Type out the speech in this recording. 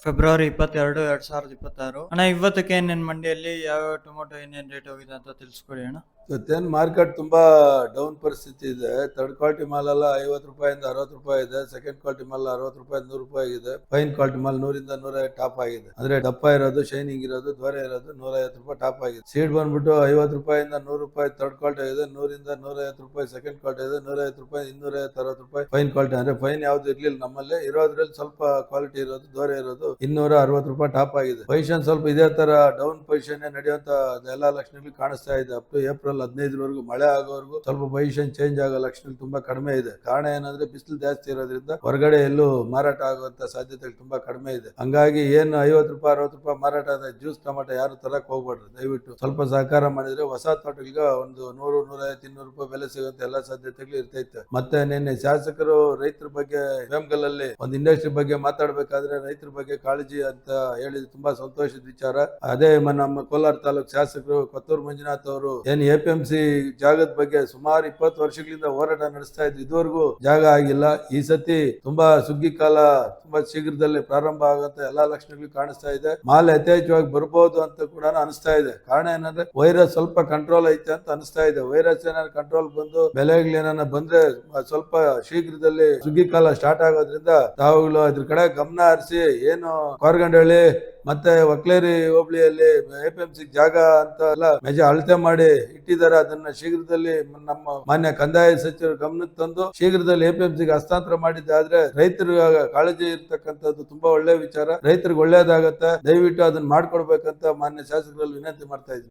February 22, 2026 ಅಣ್ಣ. ಇವತ್ತಕ್ಕೆ ಏನೇನ್ ಮಂಡಿಯಲ್ಲಿ ಯಾವ ಟೊಮೊಟೊ ಏನೇನ್ ರೇಟ್ ಹೋಗಿದೆ ಅಂತ ತಿಳಿಸ್ಕೊಡಿ ಅಣ್ಣ. ಇವತ್ತೇನ್ ಮಾರ್ಕೆಟ್ ತುಂಬಾ ಡೌನ್ ಪರಿಸ್ಥಿತಿ ಇದೆ. ಥರ್ಡ್ ಕ್ವಾಲಿಟಿ ಮಾಲ್ ಎಲ್ಲ 50 ರೂಪಾಯಿಂದ 60 ರೂಪಾಯಿ ಇದೆ. ಸೆಕೆಂಡ್ ಕ್ವಾಲಿಟಿ ಮಾಲ್ 60 ರೂಪಾಯಿ 100 ರೂಪಾಯಿ ಇದೆ. ಫೈನ್ ಕ್ವಾಲಿಟಿ ಮಾಲ್ 100ರಿಂದ 150 ಟಾಪ್ ಆಗಿದೆ. ಅಂದ್ರೆ ದಪ್ಪ ಇರೋದು, ಶೈನಿಂಗ್ ಇರೋದು, ದ್ವಾರೆ ಇರೋದು 150 ರೂಪಾಯಿ ಟಾಪ್ ಆಗಿದೆ. ಸೀಡ್ ಬಂದ್ಬಿಟ್ಟು 50 ರೂಪಾಯಿಂದ 100 ರೂಪಾಯಿ ಥರ್ಡ್ ಕ್ವಾಲಿಟಿ ಇದೆ. 100ರಿಂದ 150 ರೂಪಾಯಿ ಸೆಕೆಂಡ್ ಕ್ವಾಲಿಟಿ ಇದೆ. 150 ರೂಪಾಯಿ 250 60 ರೂಪಾಯಿ ಫೈನ್ ಕ್ವಾಲಿಟಿ. ಅಂದ್ರೆ ಫೈನ್ ಯಾವ್ದು ಇರ್ಲಿಲ್ಲ ನಮ್ಮಲ್ಲಿ. ಇರೋದ್ರಲ್ಲಿ ಸ್ವಲ್ಪ ಕ್ವಾಲಿಟಿ ಇರೋದು, ದ್ವಾರೆ ಇರೋದು 260 ರೂಪಾಯಿ ಟಾಪ್ ಆಗಿದೆ. ಪೊಸಿಷನ್ ಸ್ವಲ್ಪ ಇದೇ ತರ ಡೌನ್ ಪೊಸಿಷನ್ ನಡೆಯುವಂತ ಎಲ್ಲಾ ಲಕ್ಷಣಗಳು ಕಾಣಿಸ್ತಾ ಇದೆ. ಅಪ್ ಟು ಏಪ್ರಿಲ್ 15 ಮಳೆ ಆಗೋವರೆಗೂ ಸ್ವಲ್ಪ ಪೊಸಿಷನ್ ಚೇಂಜ್ ಆಗೋ ಲಕ್ಷಣ ತುಂಬಾ ಕಡಿಮೆ ಇದೆ. ಕಾರಣ ಏನಂದ್ರೆ ಬಿಸಿಲು ಜಾಸ್ತಿ ಇರೋದ್ರಿಂದ ಹೊರಗಡೆ ಎಲ್ಲೂ ಮಾರಾಟ ಆಗುವಂತ ಸಾಧ್ಯತೆಗಳು ತುಂಬಾ ಕಡಿಮೆ ಇದೆ. ಹಂಗಾಗಿ ಏನು 50 ರೂಪಾಯಿ 60 ರೂಪಾಯಿ ಮಾರಾಟ ಆದ ಜ್ಯೂಸ್ ಟೊಮೆಟೊ ಯಾರು ತರಕ್ ಹೋಗ್ಬೇಡ್ರಿ. ದಯವಿಟ್ಟು ಸ್ವಲ್ಪ ಸಹಕಾರ ಮಾಡಿದ್ರೆ ಹೊಸ ತೋಟಗಳಿಗೆ ಒಂದು 100 150 200 ರೂಪಾಯಿ ಬೆಲೆ ಸಿಗುತ್ತೆ ಎಲ್ಲಾ ಸಾಧ್ಯತೆಗಳು ಇರ್ತೈತೆ. ಮತ್ತೆ ನಿನ್ನೆ ಶಾಸಕರು ರೈತರ ಬಗ್ಗೆ ವೇಮಗಲಲ್ಲಿ ಒಂದು ಇಂಡಸ್ಟ್ರಿ ಬಗ್ಗೆ ಮಾತಾಡ್ಬೇಕಾದ್ರೆ ರೈತರ ಬಗ್ಗೆ ಕಾಳಜಿ ಅಂತ ಹೇಳಿದ್ರು. ತುಂಬಾ ಸಂತೋಷದ ವಿಚಾರ. ಅದೇ ನಮ್ಮ ಕೋಲಾರ ತಾಲೂಕು ಶಾಸಕರು ಕೊತ್ತೂರು ಮಂಜುನಾಥ್ ಅವರು ಏನ್ APMC ಜಾಗದ ಬಗ್ಗೆ ಸುಮಾರು 20 ವರ್ಷಗಳಿಂದ ಹೋರಾಟ ನಡೆಸ್ತಾ ಇದ್ರು. ಇದುವರೆಗೂ ಜಾಗ ಆಗಿಲ್ಲ. ಈ ಸತಿ ತುಂಬಾ ಸುಗ್ಗಿ ಕಾಲ ತುಂಬಾ ಶೀಘ್ರದಲ್ಲಿ ಪ್ರಾರಂಭ ಆಗುವಂತ ಎಲ್ಲಾ ಲಕ್ಷಣಗಳು ಕಾಣಿಸ್ತಾ ಇದೆ. ಮಾಲ್ ಯಥೇಚ್ಛವಾಗಿ ಬರ್ಬೋದು ಅಂತ ಕೂಡ ಅನಿಸ್ತಾ ಇದೆ. ಕಾರಣ ಏನಂದ್ರೆ ವೈರಸ್ ಸ್ವಲ್ಪ ಕಂಟ್ರೋಲ್ ಐತೆ ಅಂತ ಅನಿಸ್ತಾ ಇದೆ. ವೈರಸ್ ಏನಾದ್ರು ಕಂಟ್ರೋಲ್ ಬಂದು ಬೆಲೆಗಳು ಏನಾರ ಬಂದ್ರೆ ಸ್ವಲ್ಪ ಶೀಘ್ರದಲ್ಲಿ ಸುಗ್ಗಿ ಕಾಲ ಸ್ಟಾರ್ಟ್ ಆಗೋದ್ರಿಂದ ತಾವುಗಳು ಅದ್ರ ಕಡೆ ಗಮನ ಹರಿಸಿ ಏನು ಕೊರಗಂಡಳ್ಳಿ ಮತ್ತೆ ಒಕ್ಲೇರಿ ಹೋಬಳಿಯಲ್ಲಿ APMC ಜಾಗ ಅಂತ ಎಲ್ಲ ಅಳತೆ ಮಾಡಿ ಇಟ್ಟಿದ್ದಾರೆ. ಅದನ್ನ ಶೀಘ್ರದಲ್ಲಿ ನಮ್ಮ ಮಾನ್ಯ ಕಂದಾಯ ಸಚಿವರು ಗಮನಕ್ಕೆ ತಂದು ಶೀಘ್ರದಲ್ಲಿ APMC ಹಸ್ತಾಂತರ ಮಾಡಿದ್ದಾದ್ರೆ ರೈತರ ಕಾಳಜಿ ಇರ್ತಕ್ಕಂಥದ್ದು ತುಂಬಾ ಒಳ್ಳೆ ವಿಚಾರ. ರೈತರಿಗೆ ಒಳ್ಳೇದಾಗತ್ತೆ. ದಯವಿಟ್ಟು ಅದನ್ನ ಮಾಡ್ಕೊಡ್ಬೇಕಂತ ಮಾನ್ಯ ಶಾಸಕರಲ್ಲಿ ವಿನಂತಿ ಮಾಡ್ತಾ ಇದ್ದೀನಿ.